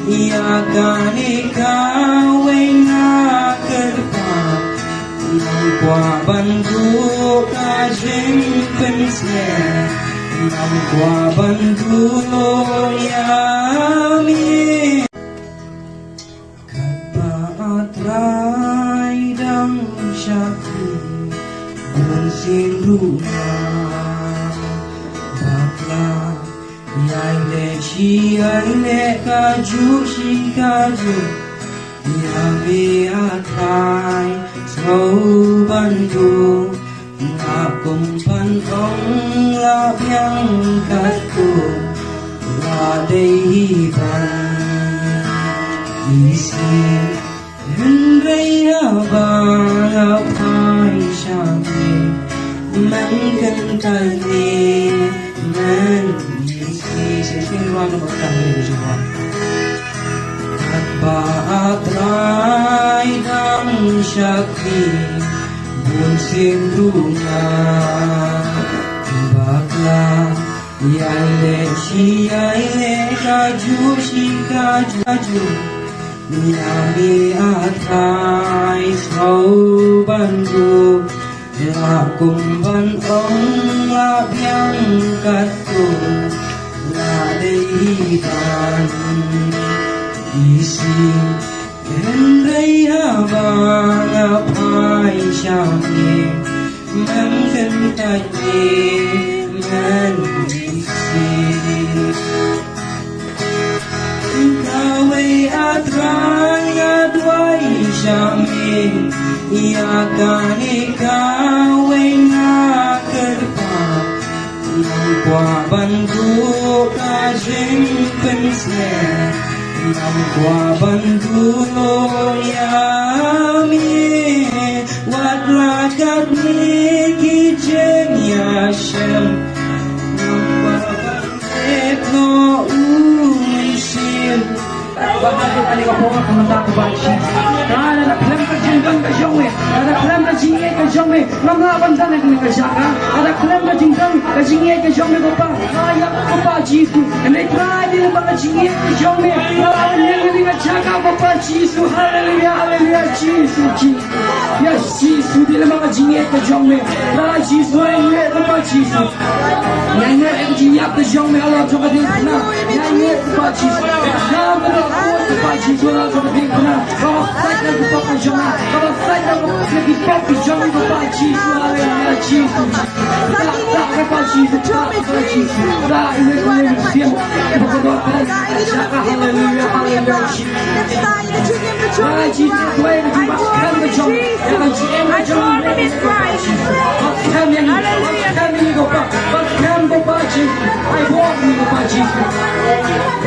iakan ikaw ay nakarpa ng kwaban ko kajimpensen ng kwaban ko yamin kapaatray dang syakri bunsin rumah bakla yai le chi yai le kaju shi kaju yabe atrai sâu ban du ngà cùng ban ong la biang cát tu la đây ban isi henrei ba phai shami man kan tali man isi sesing ruang bakang ni berjuang ba atrai dang syakri bunsin rumah bakla yai le shi yai le kaju shi kaju yami atrai sâu ban du la cùng ban ong la biang cát tu la đây ban isi henrei abang apai syami man kan tadi man isi kawai atrang adwai syami iakan ikaw ay nakarpa ng kwaban ko kajimpensen ng kwaban ko yamin wadlakat ni kijen yashem ng kwaban no umisim Bakit alika po ka kumanta ko ba siya? Nakaklam ka jinggang ka siyang eh. Nakaklam ka jingay ka siyang eh. Mga banda na kung ka siya ka. Nakaklam ka jinggang ka jingay ka siyang eh ko pa. Nayak ko pa Jisu. And I try din ang mga jingay ka siyang eh. Nakaklam ka din ka siya ka pa Jisu. Hallelujah, hallelujah, Jisu, Jisu. Yes, Jisu. Din ang mga jingay ka siyang eh. Nakaklam Jisu ay ngay ko pa Jisu. Ngay ngay ko jingay ka siyang eh. Allah ka din na. Ngay ngay ko pa Jisu. Nakaklam Jesus, I was going to be now. Come on, fight like the fucking Jonah. Come on, fight like the fucking Jonah. Go by Jesus, hallelujah, Jesus. Go by Jesus, Jesus. Die in the name of Jesus. Hallelujah, hallelujah, Jesus. Die, Jesus, way to be my come to Jonah. I draw from His Christ. Come in, go back. Come go by Jesus. I walk me go by Jesus.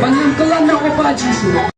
Manang kalan na ko by Jesus.